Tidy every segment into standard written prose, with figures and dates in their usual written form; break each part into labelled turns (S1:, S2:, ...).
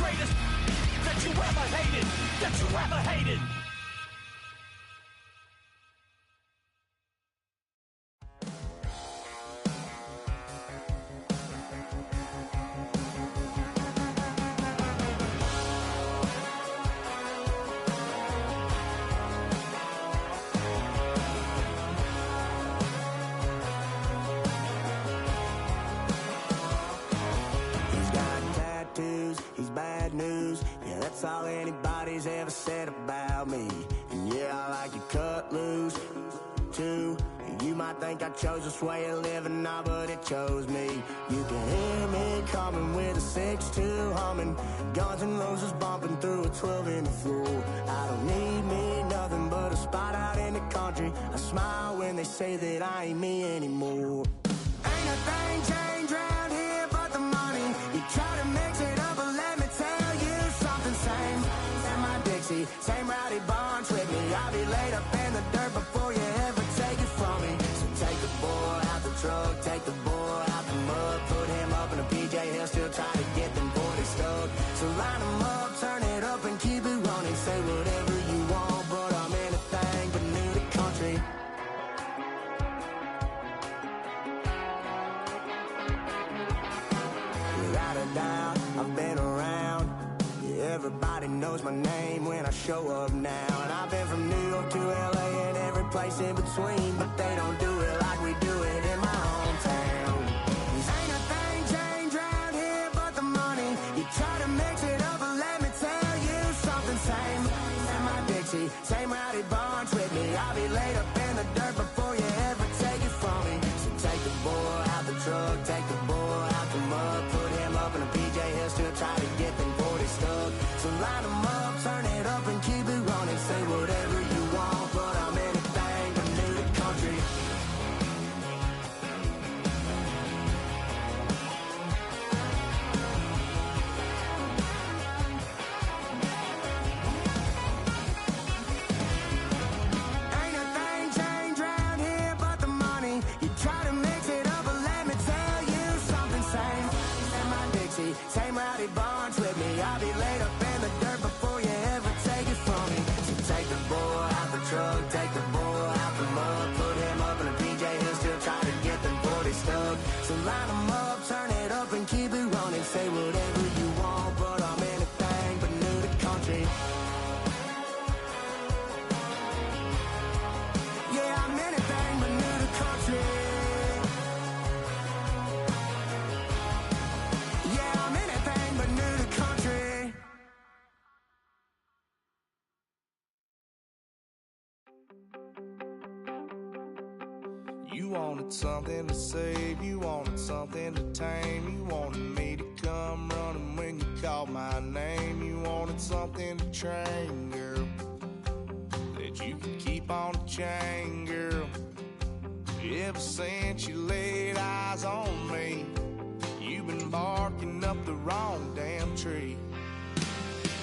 S1: greatest that you ever hated, that you ever hated.
S2: He's bad news, yeah, that's all anybody's ever said about me. And yeah, I like you cut loose, too. You might think I chose this way of living now, but it chose me. You can hear me coming with a 6-2 humming, Guns N' Roses bumping through a 12-inch floor. I don't need me nothing but a spot out in the country. I smile when they say that I ain't me anymore. Ain't a thing changed round here but the money. You try to mix it up, but let me tell you something. Same in my Dixie, same rowdy bunch with me. I'll be laid up in the dirt before you ever take it from me. So take the boy out the truck, take the boy out the mud, put him up in a PJ, he'll still try to get them 40 stuck. So line him up, turn it up and keep it running. Say whatever you want, but I'm anything but new to country. Without a doubt, I've been around. Yeah, everybody knows my name when I show up now. And I've been from New York to LA and every place in between, but they don't do it like we do it in my hometown. Ain't a thing changed round here but the money. You try to mix it up, but let me tell you something. Same in my Dixie, same rowdy bunch with me. I'll be laid up in the dirt before you ever take it from me. So take the boy out the truck, take the boy out the mud, put him up in a PJ, he'll still try to get them 40 stuck. So line him up, turn it up and keep it running. Say whatever you want, but I'm anything but new to country. Ain't a thing changed round here but the money. You try to mix it up, but let me tell you something. Same in my Dixie, same rowdy bunch with me. I'll be laid up in the dirt before you ever take it from me. So take the boy out the truck, take the boy out the mud, put him up in a PJ, he'll still try to get them 40 stuck. So line him up, turn it up and keep it running. Say whatever you want, but I'm anything but new to country. Yeah, I'm anything but new to country. Yeah, I'm anything but new to country.
S3: You wanted something to save, you wanted something to tame. You wanted me to come running when you called my name. You wanted something to train, girl, that you could keep on the chain, girl. Ever since you laid eyes on me, you've been barking up the wrong damn tree.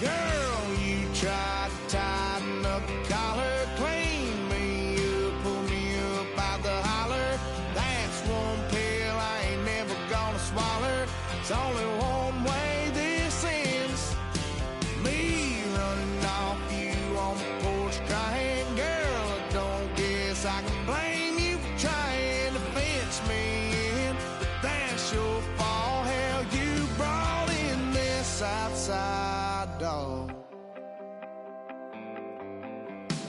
S3: Girl, you tried to tighten up the collar, clean me up, pull me up out the holler. That's one pill I ain't never gonna swallow. It's only one way this ends. Me running off you on the porch crying. Girl, I don't guess I can blame you for trying to fence me in, but that's your fault. Hell, you brought in this outside dog.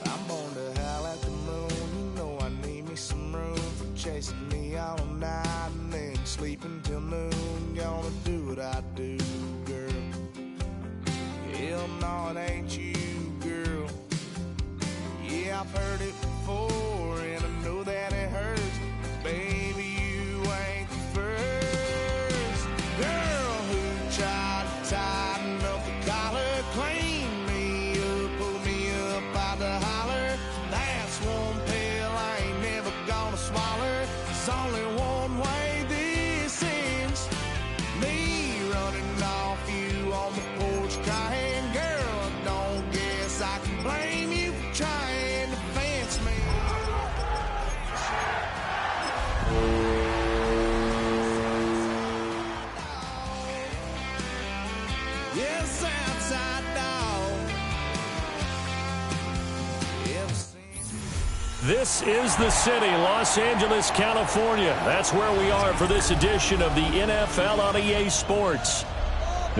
S3: I'm born to howl at the moon. You know I need me some room for chasing me all night and then sleeping till noon. Gonna do what I do, girl. Hell no, it ain't you, girl. Yeah, I've heard it before and I know that it hurts. Baby, you ain't the first girl who tried to tighten up the collar, clean me up, pull me up out the holler. That's one pill I ain't never gonna swallow. It's only one way this ends. Me running off you on the porch crying. Girl, I don't guess I can blame you for trying to fence me. Yes, outside dog.
S4: This is the city, Los Angeles, California. That's where we are for this edition of the NFL on EA Sports.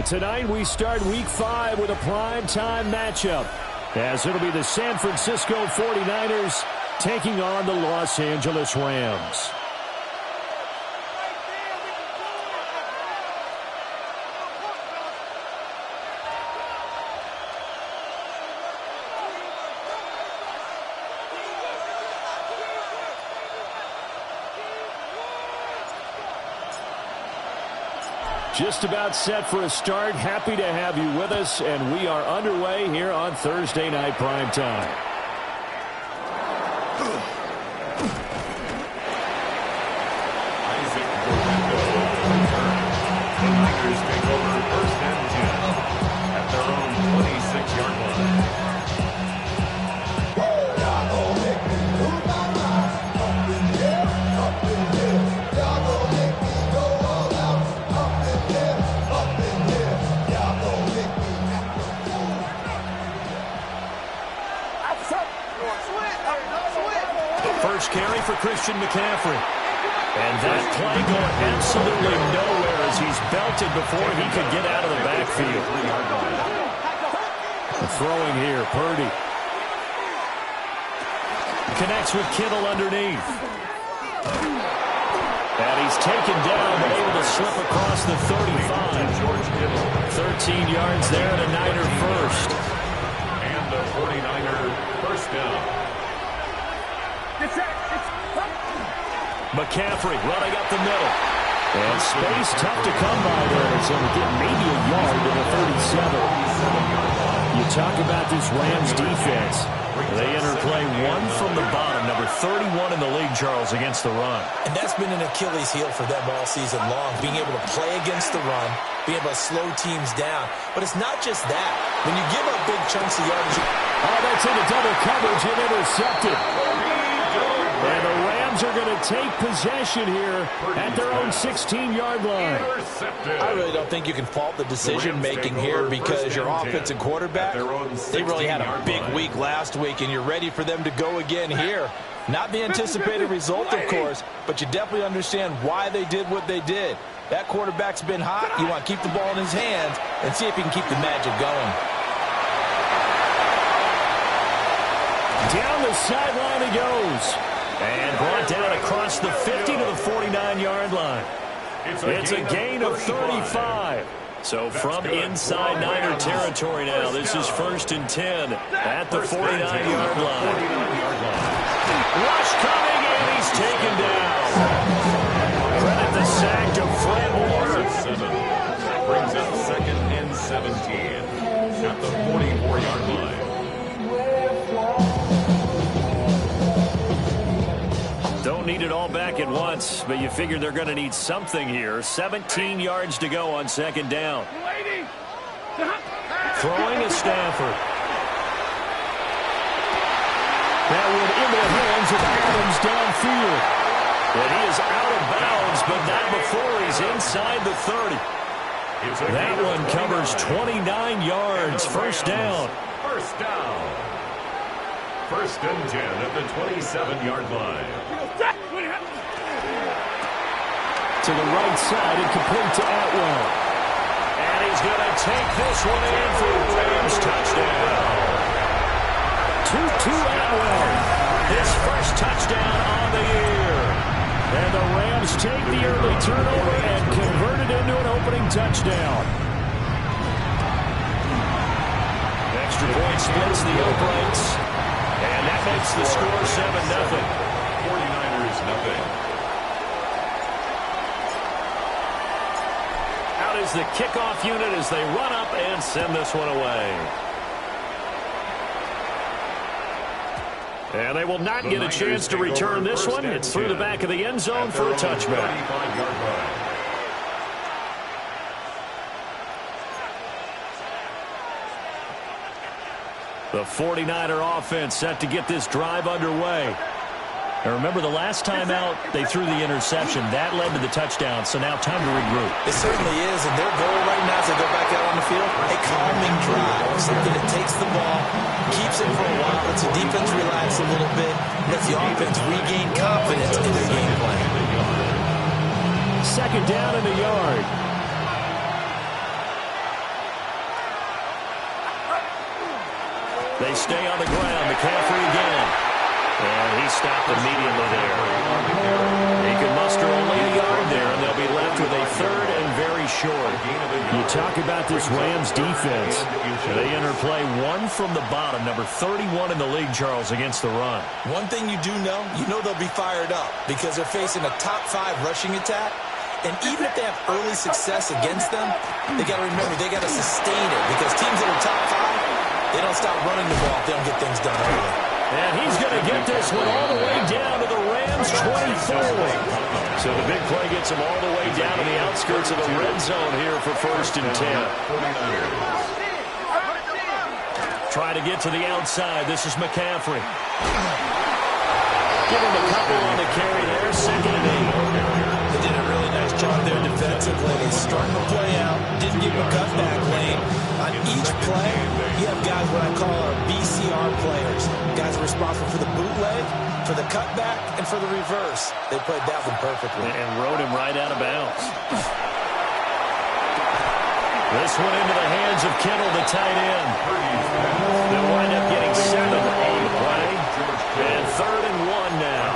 S4: Tonight we start Week 5 with a primetime matchup, as it'll be the San Francisco 49ers taking on the Los Angeles Rams. Just about set for a start. Happy to have you with us, and we are underway here on Thursday Night Primetime.
S5: Isaac the Niners take over first and 10 at their own 26-yard line.
S4: First carry for Christian McCaffrey. And that play going absolutely nowhere as he's belted before he could get out of the backfield. Throwing here, Purdy. Connects with Kittle underneath. And he's taken down, but able to slip across the 35. 13 yards there and a Niner first.
S5: And the 49er first down.
S4: McCaffrey running up the middle. And space tough to come by there. It's going to get maybe a yard to the 37. You talk about this Rams defense. They enter play one from the bottom, number 31 in the league, Charles, against the run.
S6: And that's been an Achilles heel for them all season long, being able to play against the run, being able to slow teams down. But it's not just that. When you give up big chunks of yardage.
S4: Oh, that's into double coverage and intercepted. And the Rams are going to take possession here at their own 16-yard line.
S6: I really don't think you can fault the decision-making here because your offensive quarterback, they really had a big week last week, and you're ready for them to go again here. Not the anticipated result, of course, but you definitely understand why they did what they did. That quarterback's been hot. You want to keep the ball in his hands and see if he can keep the magic going.
S4: Down the sideline he goes. And brought down across the 50 to the 49-yard line. It's a gain of 35. So from inside Niner territory now, this is 1st and 10 at the 49-yard line. Rush coming, and he's taken down. Credit the sack to Fred Warner.
S5: That brings up 2nd and 17 at the 44-yard line.
S4: Don't need it all back at once, but you figure they're going to need something here. 17 yards to go on 2nd down. Throwing is Stafford. That one into the hands of Adams downfield. And he is out of bounds, but not before he's inside the 30. That one covers 29 yards. First down.
S5: First down. 1st and 10 at the 27-yard line.
S4: To the right side and complete to Atwell. And he's going to take this one in for a Rams touchdown. 2-2 Atwell. His first touchdown on the year. And the Rams take the early turnover and convert it into an opening touchdown. Extra point splits the uprights. And that makes the score 7-0.
S5: 49ers nothing.
S4: Out is the kickoff unit as they run up and send this one away. And they will not get a chance to return this one. It's through the back of the end zone for a touchback. The 49er offense set to get this drive underway. And remember, the last time out, they threw the interception. That led to the touchdown, so now time to regroup.
S6: It certainly is, and their goal right now as they go back out on the field, a calming drive, something that takes the ball, keeps it for a while, lets the defense relax a little bit, lets the offense regain confidence in their game plan.
S4: Second down in the yard. They stay on the ground. McCaffrey again. And he stopped immediately there. He can muster only a yard there, and they'll be left with a third and very short. You talk about this Rams defense. They enter play one from the bottom, number 31 in the league, Charles, against the run.
S6: One thing you do know, they'll be fired up because they're facing a top 5 rushing attack. And even if they have early success against them, they got to remember they got to sustain it because teams that are top 5, they don't stop running the ball if they don't get things done early.
S4: And he's going to get this one all the way down to the Rams' 24. So the big play gets him all the way down to the outskirts of the red zone here for 1st and 10. Try to get to the outside. This is McCaffrey. Give him a couple on the carry there. 2nd and 8.
S6: They did a really nice job there defensively. They started the play out, didn't give him a cutback lane. On each play, you have guys what I call our BCR players. Guys are responsible for the bootleg, for the cutback, and for the reverse. They played that one perfectly.
S4: And rode him right out of bounds. This one into the hands of Kittle, the tight end. They'll wind up getting 7 on the play. And 3rd and 1 now.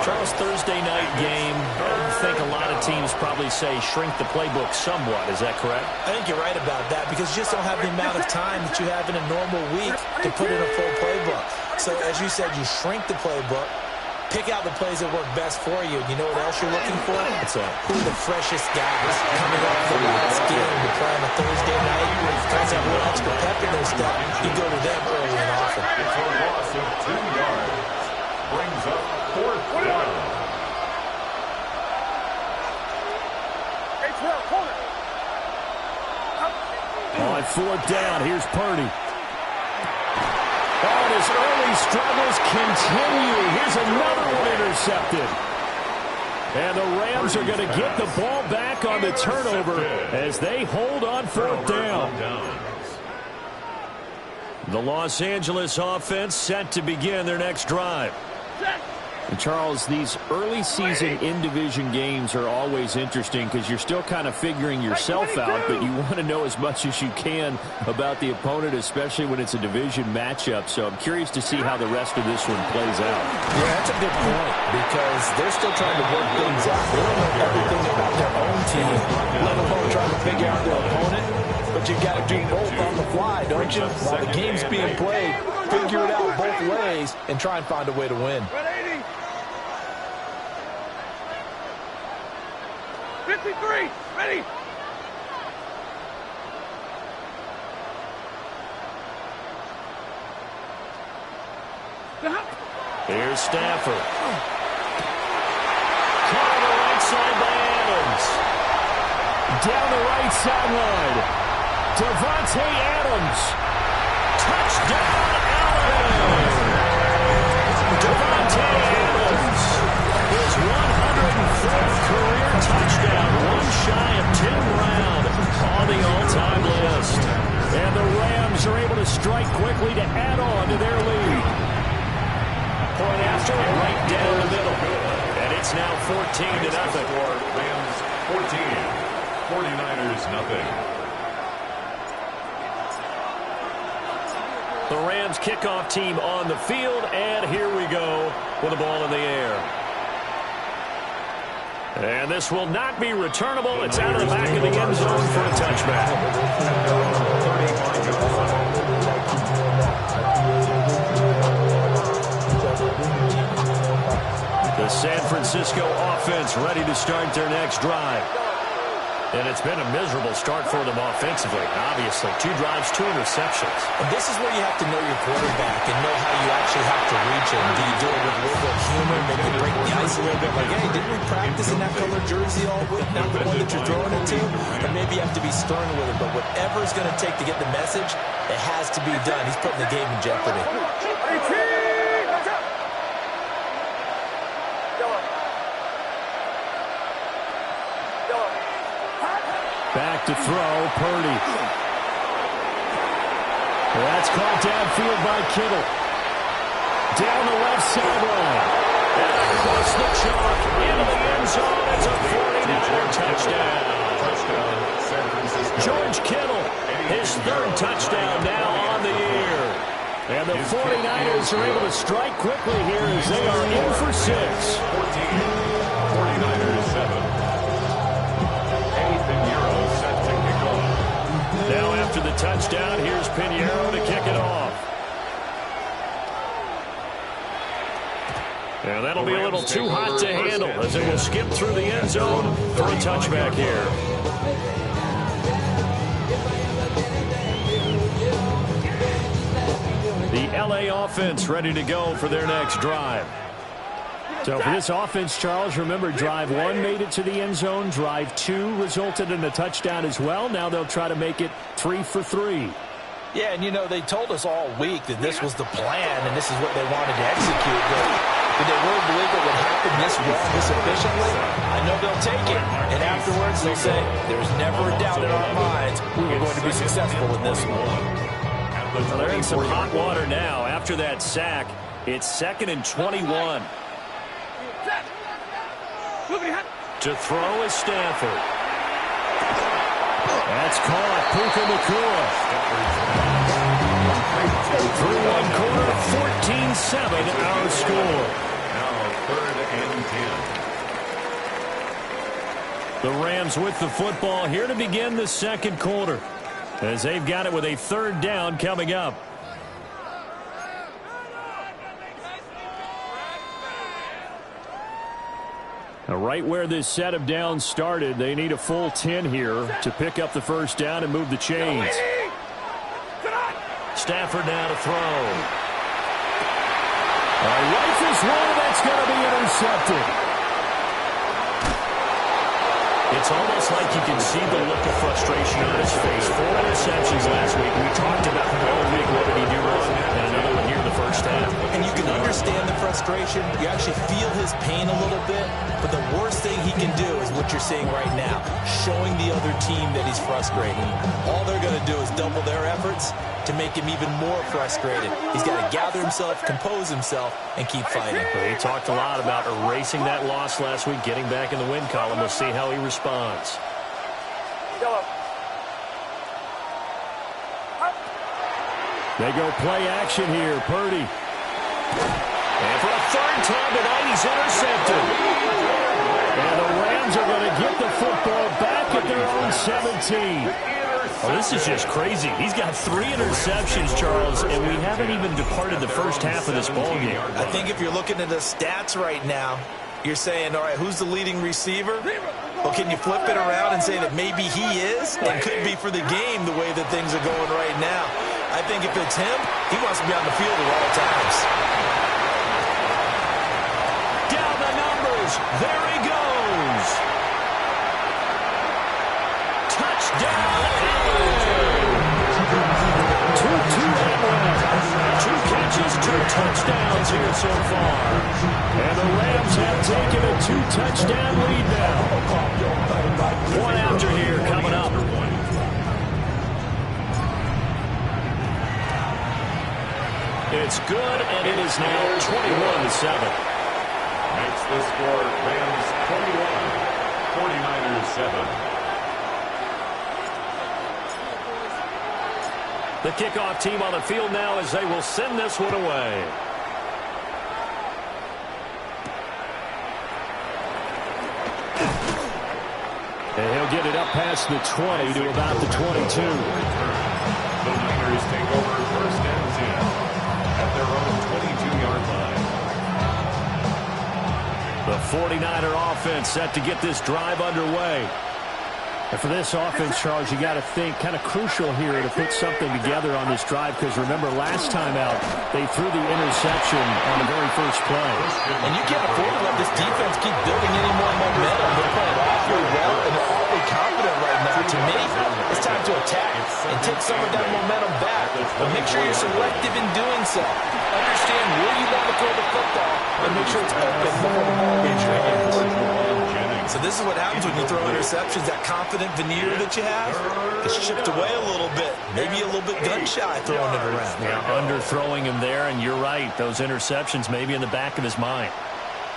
S4: Charles, Thursday night game. I think a lot of teams probably say shrink the playbook somewhat. Is that correct?
S6: I think you're right about that because you just don't have the amount of time that you have in a normal week to put in a full playbook. So as you said, you shrink the playbook, pick out the plays that work best for you. You know what else you're looking for?
S4: What's that?
S6: Who are the freshest guys coming off the last game to play on a Thursday night? Guys have a little extra pep in their step. You go to them early and often.
S5: For a loss of 2 yards. Brings up 4th down.
S4: On 4th down, here's Purdy. Oh, his early struggles continue. Here's another one intercepted. And the Rams are going to get the ball back on the turnover as they hold on 4th down. The Los Angeles offense set to begin their next drive. And Charles, these early season in-division games are always interesting because you're still kind of figuring yourself out, but you want to know as much as you can about the opponent, especially when it's a division matchup. So I'm curious to see how the rest of this one plays out.
S6: Yeah, that's a good point because they're still trying to work things out. They don't know everything about their own team, let alone trying to figure out their opponent. But you got to do both on the fly, don't you? While the game's being played, figure it out both ways and try and find a way to win.
S1: 53, ready.
S4: Here's Stafford. Caught on the right side by Adams. Down the right sideline. Davante Adams. Touchdown, Allen. Davante Adams. His 104th career touchdown. One shy of Tim Brown on the all-time list. And the Rams are able to strike quickly to add on to their lead. Point after it, right down the middle. And it's now 14-0.
S5: Rams 14, 49ers nothing.
S4: The Rams kickoff team on the field, and here we go with the ball in the air. And this will not be returnable. It's out of the back of the end zone for a touchback. The San Francisco offense ready to start their next drive. And it's been a miserable start for them offensively, obviously. 2 drives, 2 interceptions.
S6: And this is where you have to know your quarterback and know how you actually have to reach him. Do you do it with a little bit of humor, maybe break the ice a little bit, like, hey, didn't we practice in that color jersey all week, not the one that you're throwing it to? Or maybe you have to be stern with him, but whatever it's going to take to get the message, it has to be done. He's putting the game in jeopardy.
S4: Back to throw, Purdy. That's caught downfield by Kittle. Down the left sideline. And across the chalk into the end zone. It's a 49er touchdown. George Kittle, his third touchdown now on the year. And the 49ers are able to strike quickly here as they are in for 6.
S5: 49ers 7. Pinheiro set to kick off.
S4: Now after the touchdown, here's Pinheiro to kick it off. And that'll be a little too hot to handle as it will skip through the end zone for a touchback here. The LA offense ready to go for their next drive. So for this offense, Charles, remember drive 1 made it to the end zone. Drive 2 resulted in a touchdown as well. Now they'll try to make it 3 for 3.
S6: Yeah, and you know, they told us all week that this was the plan and this is what they wanted to execute. But did they really believe it would happen this well, this efficiently? I know they'll take it. And afterwards they'll say, there's never a doubt in our minds we were going to be successful in this one.
S4: Well, they're in some hot water now. After that sack, it's 2nd and 21. To throw is Stafford. That's caught. Puka Nacua. Through one quarter, 14-7 our score.
S5: Now 3rd and 10.
S4: The Rams with the football here to begin the second quarter, as they've got it with a 3rd down coming up. Now, right where this set of downs started, they need a full 10 here to pick up the first down and move the chains. Stafford now to throw. Rifles one, that's going to be intercepted. It's almost like you can see the look of frustration on his face. 4 interceptions last week. We talked about all week what did he do wrong, and another one here in the first half.
S6: And you can understand the frustration. You actually feel his pain a little bit. But the worst thing he can do is what you're seeing right now, showing the other team that he's frustrated. All they're going to do is double their efforts to make him even more frustrated. He's got to gather himself, compose himself, and keep fighting.
S4: He talked a lot about erasing that loss last week, getting back in the win column. We'll see how he responds. They go play action here. Purdy. And for a 3rd time tonight, he's intercepted. And the Rams are going to get the football back at their own 17. Oh, this is just crazy. He's got 3 interceptions, Charles, and we haven't even departed the first half of this ball game.
S6: I think if you're looking at the stats right now, you're saying, all right, who's the leading receiver? Well, can you flip it around and say that maybe he is and could be for the game the way that things are going right now? I think if it's him, he wants to be on the field at all times.
S4: Down the numbers. There he goes. Touchdown. 2 catches, 2 touchdowns here so far. And the Rams have taken a 2-touchdown lead now. One after here coming up. It's good, and it is now 21-7.
S5: Makes the score Rams 21, 49ers 7.
S4: The kickoff team on the field now as they will send this one away. And he'll get it up past the 20 to about the 22.
S5: The Niners take over 1st and 10 at their own 22-yard line.
S4: The 49er offense set to get this drive underway. And for this offense, Charles, you got to think kind of crucial here to put something together on this drive, because remember last time out they threw the interception on the very first play.
S6: And you can't afford to let this defense keep building any more momentum. They're playing awfully well, and they're awfully confident right now. To me, it's time to attack and take some of that momentum back. But make sure you're selective in doing so. Understand where you want to throw the football and make sure it's open before the ball gets your hands. So this is what happens when you throw interceptions. That confident veneer that you have is chipped away a little bit. Maybe a little bit gun-shy throwing it around.
S4: Yeah, underthrowing him there, and you're right. Those interceptions may be in the back of his mind.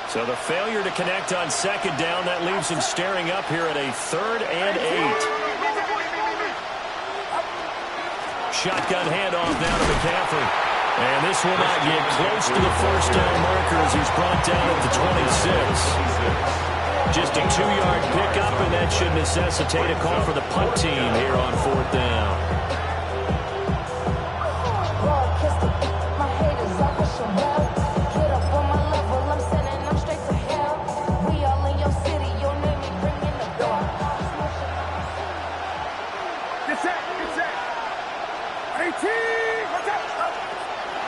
S4: So the failure to connect on second down, that leaves him staring up here at a 3rd and 8. Shotgun handoff now to McCaffrey. And this will not get close to the first down marker as he's brought down at the 26. Just a 2-yard pickup, and that should necessitate a call for the punt team here on 4th down.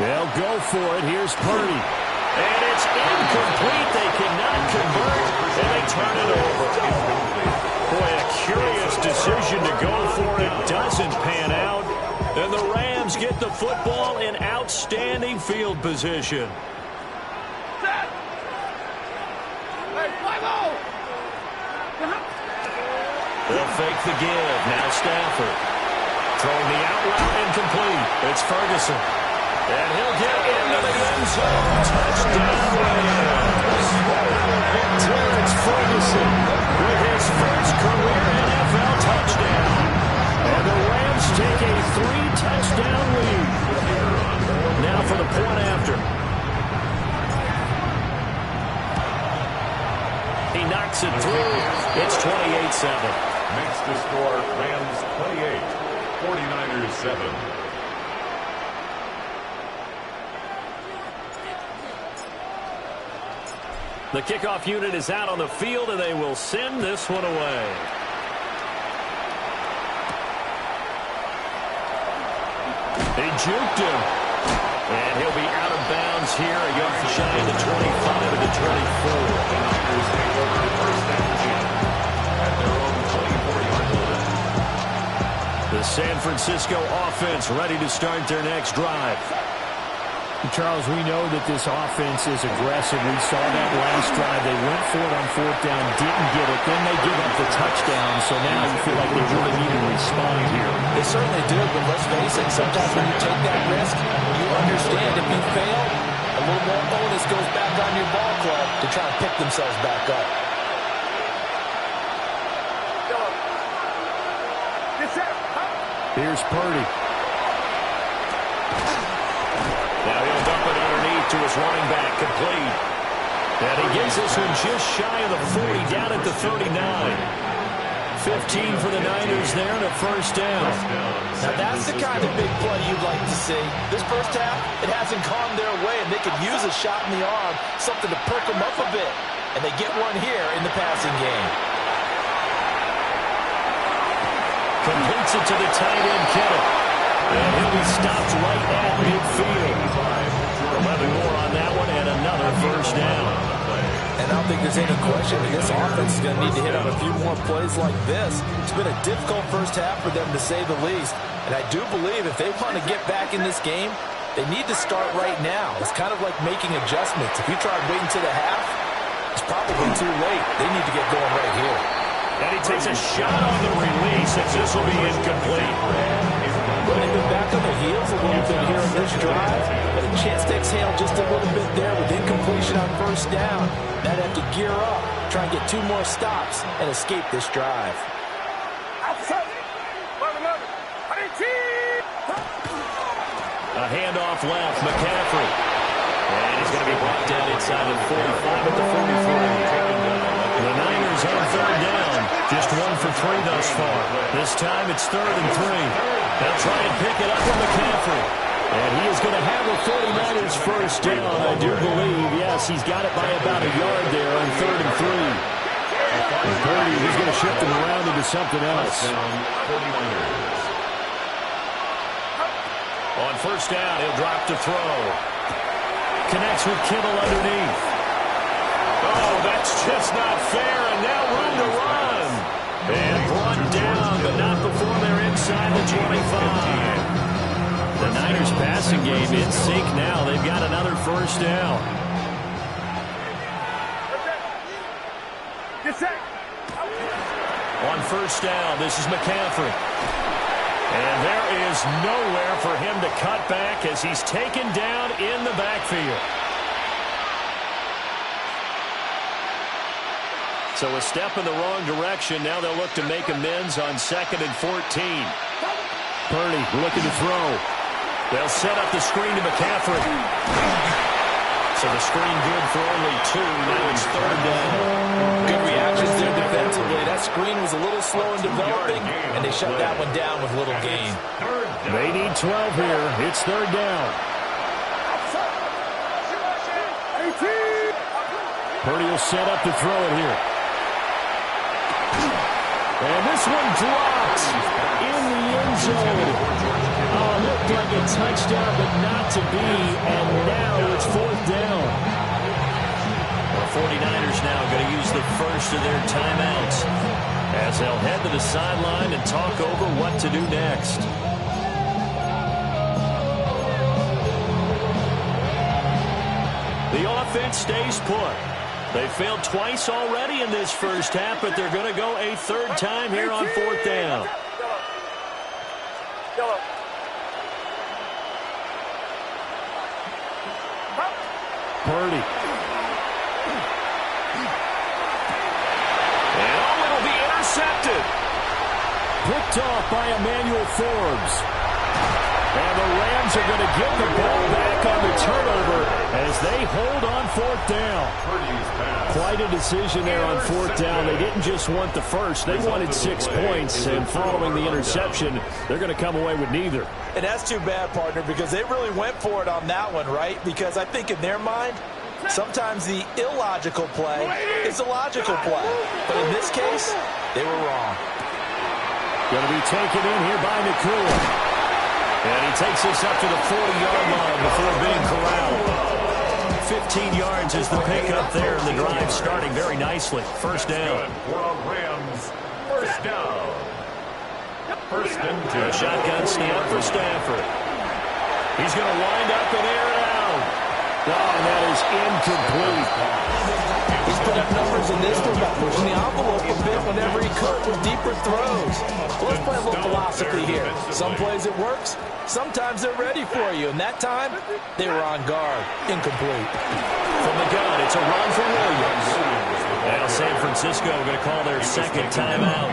S4: They'll go for it. Here's Purdy. And it's incomplete. They cannot convert, and they turn it over. Boy, a curious decision to go for it. Doesn't pan out. And the Rams get the football in outstanding field position. They'll fake the give. Now Stafford. Throwing the out route incomplete. It's Ferguson. And he'll get into the end zone. Touchdown Rams. Terrence Ferguson with his first career NFL touchdown. And the Rams take a 3-touchdown lead. Now for the point after. He knocks it through. It's 28-7.
S5: Makes the score Rams 28, 49ers 7.
S4: The kickoff unit is out on the field, and they will send this one away. They juked him. And he'll be out of bounds here, a yard shy of the 25 of the 24.
S5: The Niners take over the first and 10 at their own 24-yard line.
S4: The San Francisco offense ready to start their next drive.
S7: Charles, we know that this offense is aggressive. We saw that last drive. They went for it on 4th down, didn't get it. Then they give up the touchdown. So now you feel like they really need to respond here.
S6: They certainly do, but let's face it, sometimes when you take that risk, you understand if you fail, a little more onus goes back on your ball club to try and pick themselves back up.
S7: Here's Purdy.
S4: Now he'll dump it underneath to his running back, complete. And he gets this one just shy of the 40, down at the 39. 15 for the Niners there and a first down.
S6: Now that's the kind of big play you'd like to see. This first half, it hasn't gone their way, and they could use a shot in the arm, something to perk them up a bit. And they get one here in the passing game.
S4: Completes it to the tight end, Kittle. And he'll be stopped right at midfield. 11 more on that one, and another first down.
S6: And I don't think there's any question that this offense is going to need to hit on a few more plays like this. It's been a difficult first half for them, to say the least. And I do believe if they want to get back in this game, they need to start right now. It's kind of like making adjustments. If you try waiting to the half, it's probably too late. They need to get going right here.
S4: And he takes a shot on the release, and this will be incomplete.
S6: They've been back on their heels a little bit here on this drive, but a chance to exhale just a little bit there with incompletion on first down. Now they have to gear up, try and get 2 more stops, and escape this drive.
S4: A handoff left, McCaffrey. And he's going to be brought down inside the 45 at the 43. The Niners on 3rd down. Just 1 for 3 thus far. This time it's 3rd and 3. They'll try and pick it up from McCaffrey. And he is going to have a 49ers first down, I do believe. Yes, he's got it by about a yard there on 3rd and 3. And Purdy, he's going to shift him around into something else. On first down, he'll drop to throw. Connects with Kittle underneath. Oh, that's just not fair, and now room to run. And brought down, but not before they're inside the 25. The Niners passing game in sync now. They've got another first down.
S1: Get set.
S4: first down. This is McCaffrey. And there is nowhere for him to cut back as he's taken down in the backfield. So a step in the wrong direction. Now they'll look to make amends on 2nd and 14.
S7: Purdy looking to throw.
S4: They'll set up the screen to McCaffrey. So the screen good for only 2. Now it's 3rd down.
S6: Good reactions there defensively. That screen was a little slow in developing, and they shut that one down with little gain.
S7: They need 12 here. It's 3rd down. Purdy will set up to throw it here. And this one drops in the end zone. Oh, looked like a touchdown, but not to be. And now it's 4th down.
S4: The 49ers now going to use the first of their timeouts as they'll head to the sideline and talk over what to do next. The offense stays put. They failed twice already in this first half, but they're going to go a 3rd time here on 4th down.
S7: Purdy.
S4: And it'll be intercepted.
S7: Picked off by Emmanuel Forbes. And the Rams are going to get the ball back on the turnover as they hold on 4th down. Quite a decision there on 4th down. They didn't just want the first. They wanted 6 points. And following the interception, they're going to come away with neither.
S6: And that's too bad, partner, because they really went for it on that one, right? Because I think in their mind, sometimes the illogical play is the logical play. But in this case, they were wrong.
S7: Going to be taken in here by Nakua.
S4: And he takes this up to the 40-yard line before being corralled. 15 yards is the pickup there, and the drive starting very nicely. First down.
S5: Rams, first down. First and 10.
S4: Shotgun snap for Stafford. He's going to wind up and air it out.
S7: Oh, and that is incomplete.
S6: He's put up numbers in this one by pushing the envelope a bit whenever he could with deeper throws. Let's play a little philosophy here. Some plays it works. Sometimes they're ready for you. And that time, they were on guard. Incomplete.
S4: From the gun, it's a run for Williams. Now San Francisco going to call their 2nd timeout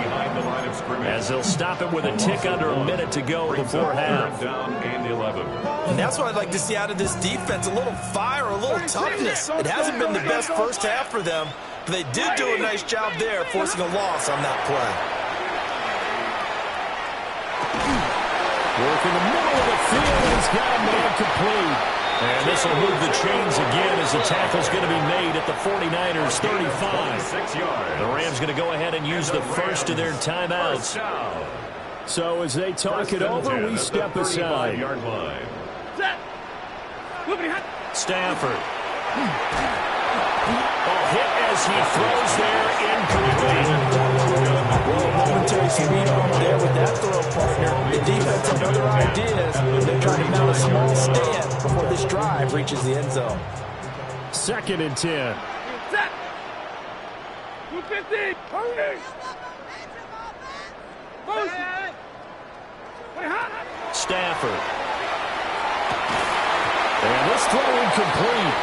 S4: as they'll stop it with a tick under a minute to go before half.
S6: And that's what I'd like to see out of this defense, a little fire, a little toughness. It hasn't been the best first half for them, but they did do a nice job there, forcing a loss on that play.
S7: Work in the middle of the field, and he's got a man complete.
S4: And this will move the chains again as the tackle's going to be made at the 49ers 35. The Rams going to go ahead and use the first of their timeouts.
S7: So as they talk it over, we step aside.
S4: Stafford. Hit as he throws there, incomplete.
S6: Well, momentary speed bump there with that throw, partner. The defense have other ideas. They're trying to mount a small stand before this drive reaches the end zone.
S7: 2nd and 10.
S1: Set. 250.
S4: Stafford.
S7: And this throw incomplete.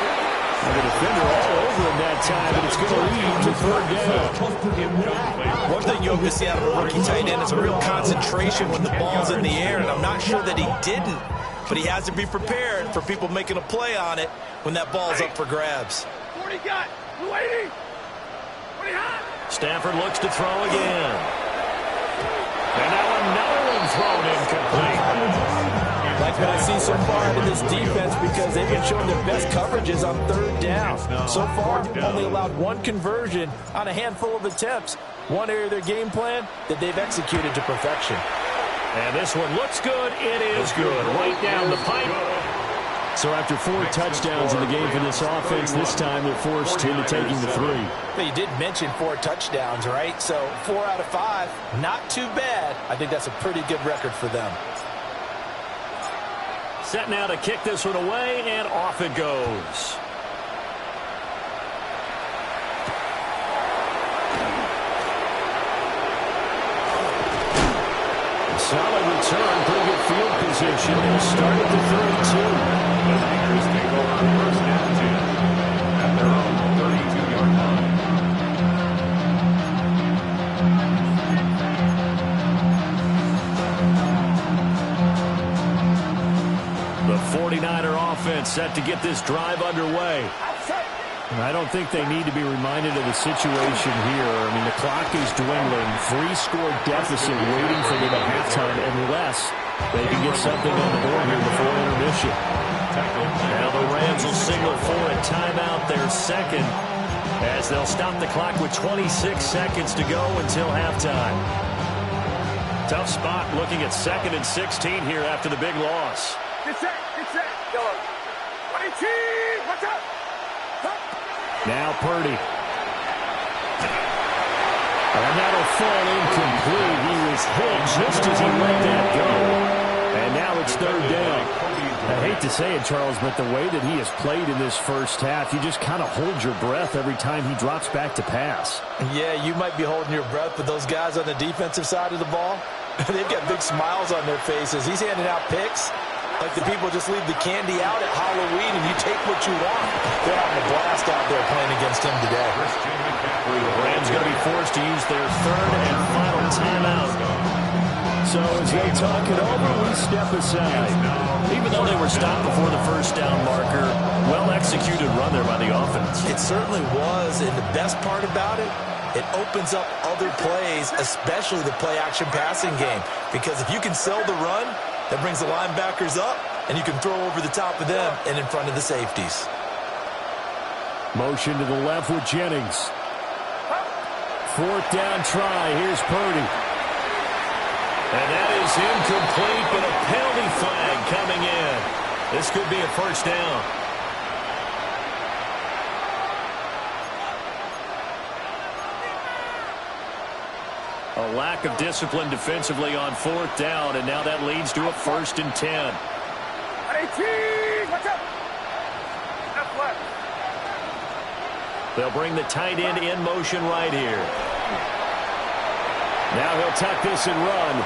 S7: And the defender all over him that time, but it's going to lead to 3rd down.
S6: One thing you hope to see out of a rookie tight end is a real concentration when the ball's in the air, and I'm not sure that he didn't, but he has to be prepared for people making a play on it when that ball's up for grabs.
S1: 40 got. 280. 40 hot.
S4: Stafford looks to throw again. And now another one thrown incomplete.
S6: Like what I see so far out of this defense, because they've been showing their best coverages on 3rd down. So far, only allowed 1 conversion on a handful of attempts. One area of their game plan that they've executed to perfection.
S4: And this one looks good. It is good. Right down the pipe.
S7: So after 4 touchdowns in the game for this offense, this time they're forced into taking the 3.
S6: But you did mention 4 touchdowns, right? So 4 out of 5, not too bad. I think that's a pretty good record for them.
S4: Set now to kick this one away, and off it goes.
S7: solid return, pretty good field position. They'll start at the 32.
S5: The Packers take over first and 10 at their own 32-yard line.
S7: The 49er offense set to get this drive underway. I don't think they need to be reminded of the situation here. I mean, the clock is dwindling. 3-score deficit waiting for them at halftime unless they can get something on the board here before intermission. Now the Rams will signal for a timeout, their second, as they'll stop the clock with 26 seconds to go until halftime. Tough spot looking at 2nd and 16 here after the big loss.
S1: Get set, yellow. 22, watch out.
S7: Now Purdy. And that'll fall incomplete. He was hit just as he let that go. And now it's 3rd down. I hate to say it, Charles, but the way that he has played in this first half, you just kind of hold your breath every time he drops back to pass.
S6: Yeah, you might be holding your breath, but those guys on the defensive side of the ball, they've got big smiles on their faces. He's handing out picks like the people just leave the candy out at Halloween and you take what you want. They're having a blast out there playing against him today.
S7: The Rams going to be forced to use their 3rd and final timeout. So as they talk it over, we step aside. Even though they were stopped before the first down marker, well-executed run there by the offense.
S6: It certainly was, and the best part about it, it opens up other plays, especially the play-action passing game. Because if you can sell the run, that brings the linebackers up, and you can throw over the top of them and in front of the safeties.
S7: Motion to the left with Jennings. 4th down try. Here's Purdy. And that is incomplete, but a penalty flag coming in. This could be a first down. A lack of discipline defensively on 4th down, and now that leads to a 1st and 10.
S1: 18, watch out. Left, left.
S7: They'll bring the tight end in motion right here. Now he'll tuck this and run.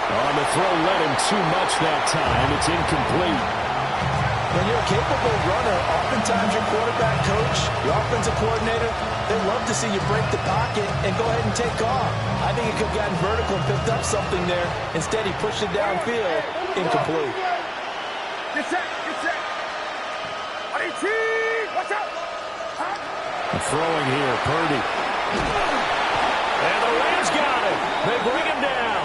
S7: On the throw, let him too much that time. It's incomplete.
S6: When you're a capable runner, oftentimes your quarterback coach, your offensive coordinator, they love to see you break the pocket and go ahead and take off. I think he could have gotten vertical and picked up something there. Instead, he pushed it downfield. Incomplete.
S1: Get set. 18, watch out.
S7: Throwing here, Purdy. And the Rams got it. They bring him down.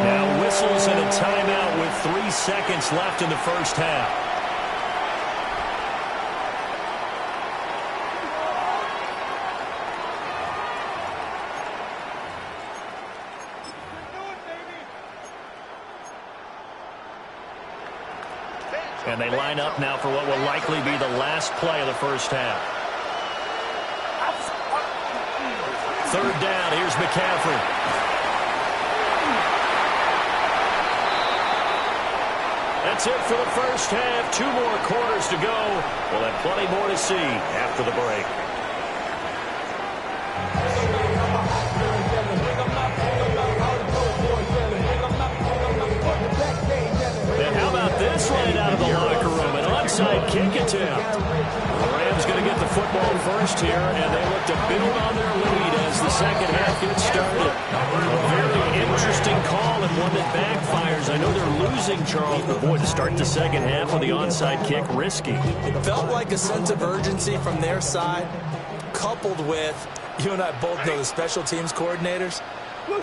S7: Now whistles and a timeout with 3 seconds left in the first half. And they line up now for what will likely be the last play of the first half. 3rd down. Here's McCaffrey. That's it for the first half. 2 more quarters to go. We'll have plenty more to see after the break. And how about this right out of the locker room? An onside kick attempt. The Rams going to get the football first here, and they look to build on their lead as the second half gets started. A very interesting call and one that backfires. I know they're losing, Charles, but boy, to start the second half with the onside kick, risky.
S6: It felt like a sense of urgency from their side, coupled with, you and I both know the special teams coordinators,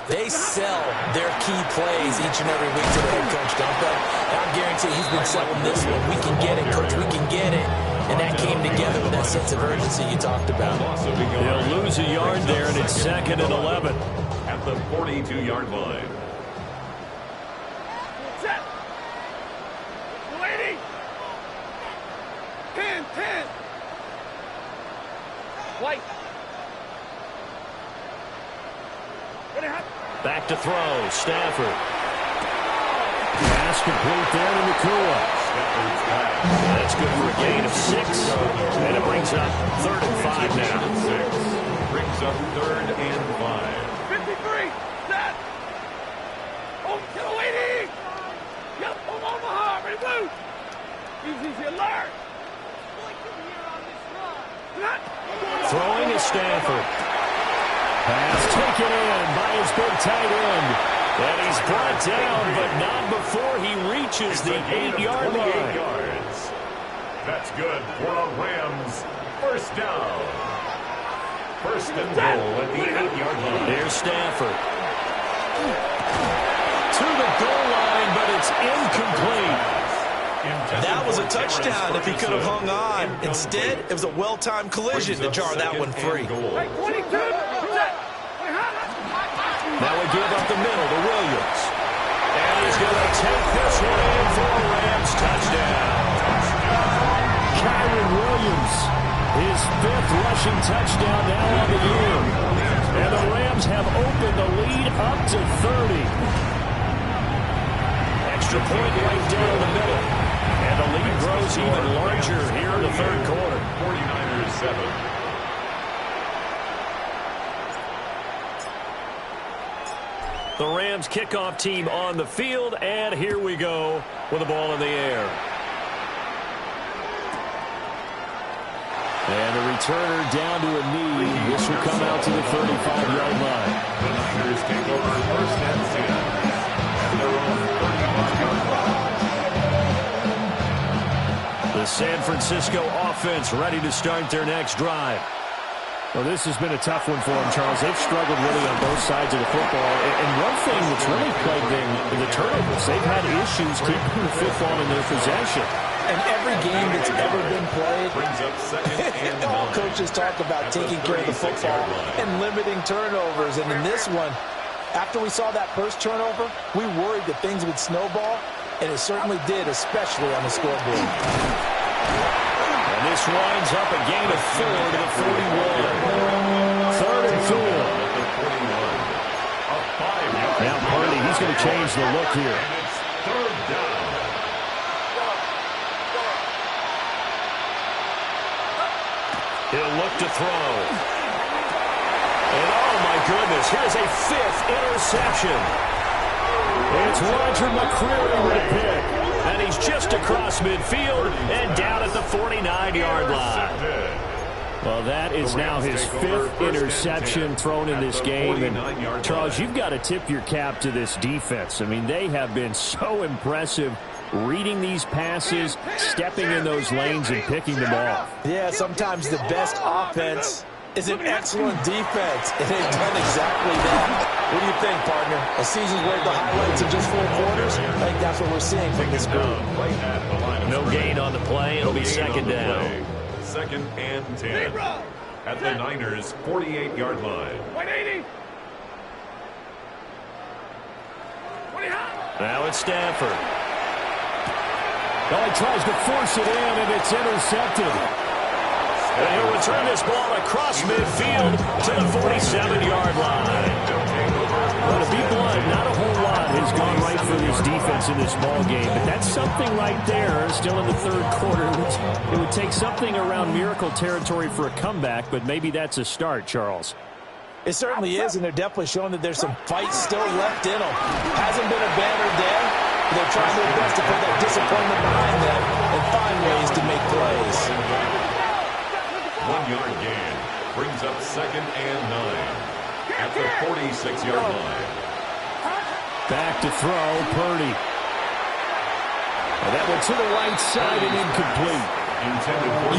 S6: they sell their key plays each and every week to the head coach, don't they? And I guarantee he's been selling this one. We can get it, coach, we can get it. And that came together with that sense of urgency you talked about.
S7: They'll lose a yard there, and it's 2nd and 11.
S5: At the 42-yard line.
S1: Set. 280. 10. White.
S7: Back to throw. Stafford. Pass complete there to Nakua. That's good for a gain of 6. And it brings up 3rd and 5 now.
S5: Brings up 3rd and 5.
S1: 53.
S7: taken in by his big tight end. And he's brought down, but not before he reaches the 8-yard line.
S5: That's good for the Rams. First down. First and goal at the 8-yard line.
S7: There's Stafford. To the goal line, but it's incomplete.
S6: That was a touchdown if he could have hung on. Instead, it was a well-timed collision to jar that one free.
S7: Now we give up the middle to Williams. And he's going to take this one in for a Rams touchdown. Kyren Williams, his 5th rushing touchdown now on the year. And the Rams have opened the lead up to 30. Extra point right down the middle. And the lead grows even larger here in the third quarter.
S5: 49ers 7.
S7: The Rams kickoff team on the field, and here we go with the ball in the air. And the returner down to a knee. This will come out to the 35-yard line.
S5: The Niners take over first and 10 at their own 35-yard line.
S7: The San Francisco offense ready to start their next drive. Well, this has been a tough one for them, Charles. They've struggled really on both sides of the football. And one thing that's really plagued them, the turnovers. They've had issues keeping the football in their possession.
S6: And every game that's ever been played,
S5: Brings up second and
S6: all
S5: 9.
S6: coaches talk about taking care of the football and limiting turnovers. And in this one, after we saw that first turnover, we worried that things would snowball, and it certainly did, especially on the scoreboard.
S7: And this winds up a gain of 4 to the 41. Third and 4. Now Purdy, he's going to change the look here.
S5: It's third down.
S7: He'll look to throw. And oh my goodness, here's a 5th interception. It's Roger McCreary with a pick. And he's just across midfield and down at the 49-yard line. Well, that is now his 5th interception thrown in this game. And, Charles, you've got to tip your cap to this defense. I mean, they have been so impressive reading these passes, stepping in those lanes, and picking them off.
S6: Yeah, sometimes the best offense is an excellent defense, and they've done exactly that. What do you think, partner? A season's worth of highlights in just 4 quarters? I think that's what we're seeing from this group.
S7: No gain on the play. It'll be second down.
S5: Second and 10 at the Niners' 48-yard line.
S1: 180.
S7: Now it's Stafford. Well, he tries to force it in, and it's intercepted. And he'll return this ball across midfield to the 47-yard line. Well, to be blunt, not a whole lot has gone right for this defense in this ball game, but that's something right there. Still in the third quarter, it would take something around miracle territory for a comeback, but maybe that's a start, Charles.
S6: It certainly is, and they're definitely showing that there's some fight still left in them. Hasn't been a banner day. They're trying their best to put that disappointment behind them and find ways to make plays.
S5: 1-yard gain brings up second and 9 at the 46-yard line.
S7: Back to throw, Purdy. And that one to the right side and incomplete.
S6: You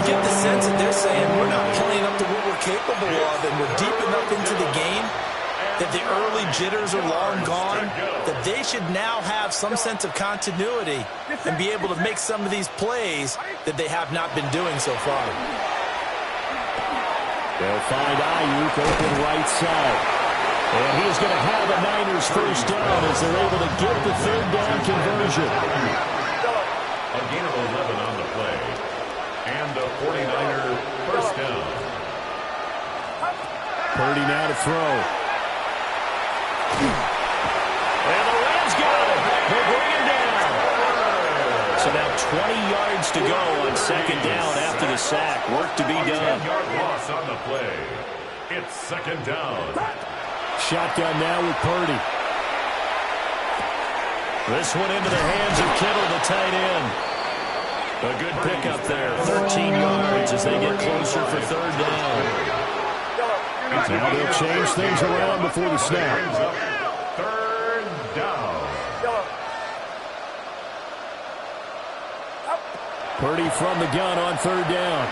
S6: get the sense that they're saying we're not playing up to what we're capable of, and we're deep enough into the game that the early jitters are long gone, that they should now have some sense of continuity and be able to make some of these plays that they have not been doing so far.
S7: They'll find Ayuk open right side. And he's going to have a Niners first down as they're able to get the third down conversion.
S5: A gain of 11 on the play. And a 49er first down.
S7: Purdy now to throw. And the Rams got him. They bring him down. So now 20 yards to go on second down after the sack. Work to be done.
S5: 10-yard loss on the play. It's second down.
S7: Shotgun now with Purdy. This one into the hands of Kittle, the tight end. A good pickup there. 13 yards as they get closer for third down. Now they'll change things around before the snap.
S5: Third down.
S7: Purdy from the gun on third down.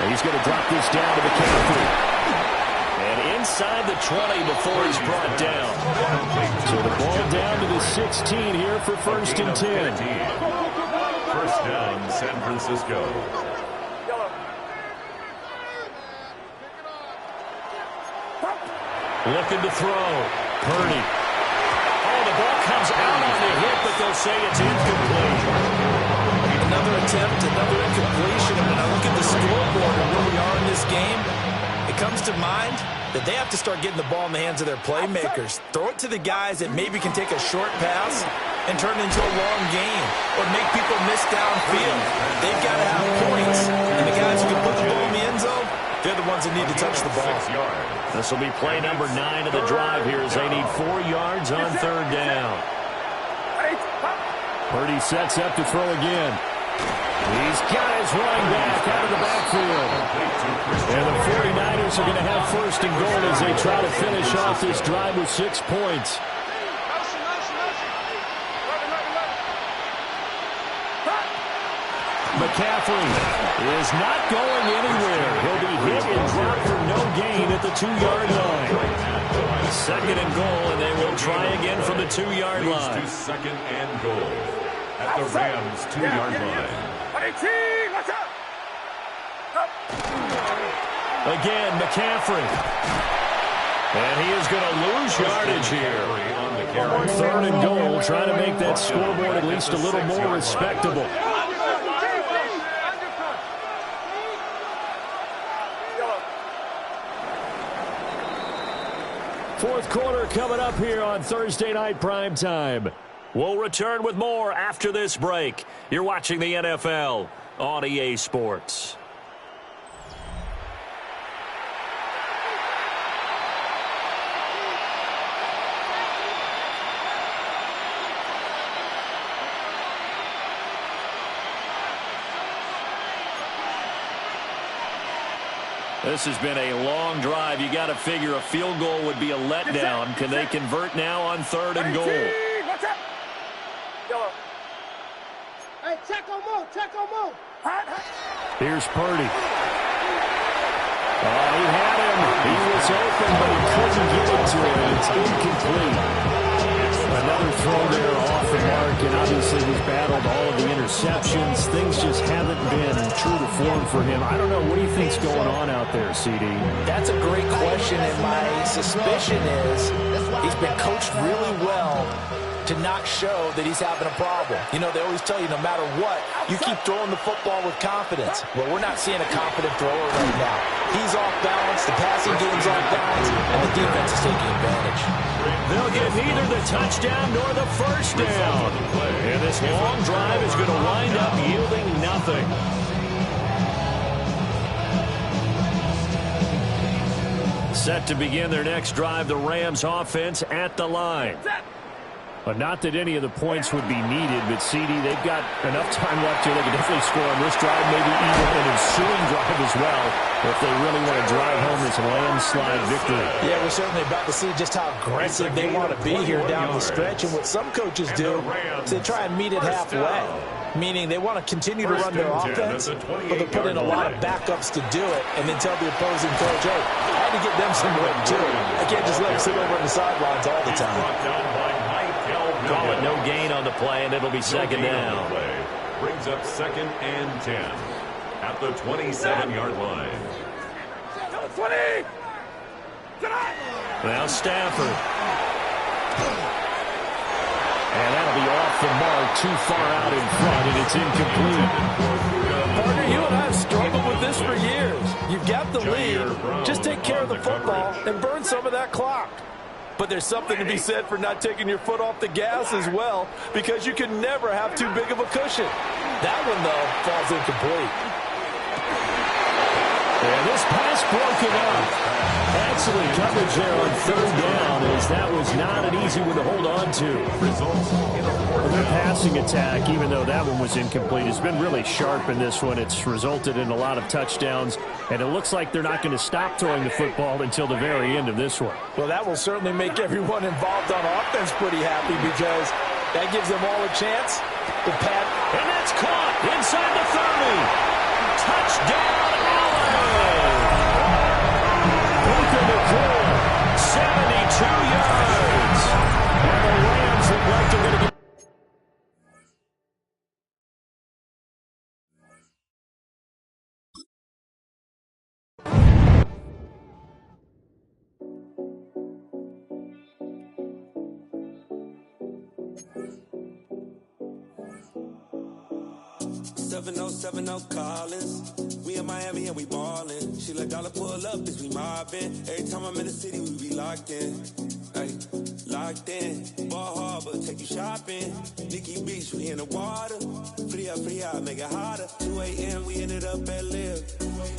S7: And he's going to drop this down to McCaffrey. And inside the 20 before he's brought down. So the ball down to the 16 here for first and 10.
S5: First down, San Francisco.
S7: Looking to throw. Purdy. Oh, the ball comes out on the hit, but they'll say it's incomplete.
S6: Another attempt, another incompletion. And when I look at the scoreboard and where we are in this game, it comes to mind that they have to start getting the ball in the hands of their playmakers. Throw it to the guys that maybe can take a short pass and turn it into a long game or make people miss downfield. They've got to have points. And the guys who can put the ball in the end zone, they're the ones that need to touch the ball.
S7: This will be play number 9 of the drive here as they need 4 yards on third down. Purdy sets up to throw again. He's got his running back out of the backfield. And the 49ers are going to have first and goal as they try to finish off this drive with 6 points. McCaffrey is not going anywhere. He'll be hit and dropped for no gain at the 2-yard line. Second and goal, and they will try again from the 2-yard line.
S5: To second and goal at the Rams' 2-yard line.
S7: Again, McCaffrey. And he is going to lose yardage here. Third and goal, trying to make that scoreboard at least a little more respectable. Fourth quarter coming up here on Thursday Night Primetime. We'll return with more after this break. You're watching the NFL on EA Sports. This has been a long drive. You got to figure a field goal would be a letdown. Can they convert now on third and goal? Here's Purdy. Oh, he had him. He was open, but he couldn't get it to him. It's incomplete. Another throw there off the mark, and obviously he's battled all of the interceptions. Things just haven't been true to form for him. I don't know. What do you think's going on out there, CD?
S6: That's a great question, and my suspicion is he's been coached really well to not show that he's having a problem. You know, they always tell you no matter what, you keep throwing the football with confidence. Well, we're not seeing a confident thrower right now. He's off balance, the passing game's off balance, and the defense is taking advantage.
S7: They'll get neither the touchdown nor the first down. And this long drive is going to wind up yielding nothing. Set to begin their next drive, the Rams offense at the line. But not that any of the points would be needed, but CD, they've got enough time left here. They can definitely score on this drive, maybe even an ensuing drive as well, if they really want to drive home this landslide victory.
S6: Yeah, we're certainly about to see just how aggressive they want to be here down the stretch. And what some coaches do is they try and meet it halfway, meaning they want to continue to run their offense, but they put in a lot of backups to do it, and then tell the opposing coach, hey, I had to get them some work too. I can't just let them sit over on the sidelines all the time.
S7: Call it no gain on the play, and it'll be second down.
S5: Brings up second and 10 at the 27-yard line.
S1: 20!
S7: Now Stafford. And that'll be off the mark, too far out in front, and it's incomplete.
S6: Partner, you and I have struggled with this for years. You've got the lead. Just take care of the football and burn some of that clock. But there's something to be said for not taking your foot off the gas as well, because you can never have too big of a cushion. That one, though, falls incomplete.
S7: And this pass broken up. Excellent coverage there on third down, as that was
S4: not an easy one to hold on to.
S7: Their passing attack, even though that one was incomplete, has been really sharp in this one. It's resulted in a lot of touchdowns, and it looks like they're not going to stop throwing the football until the very end of this one.
S6: Well, that will certainly make everyone involved on offense pretty happy because that gives them all a chance to pat.
S4: And that's caught inside the 30. Touchdown, Allen! Puka Nacua, 72 yards. And the Rams look like they're going to get...
S8: 7070 Collins. We in Miami and we ballin'. She let dollar pull up, bitch, we mobbin'. Every time I'm in the city, we be locked in. Ay, locked in. Ball Harbor, take you shopping. Nikki Beach, we in the water. Free up, make it hotter. 2 a.m., we ended up at Live.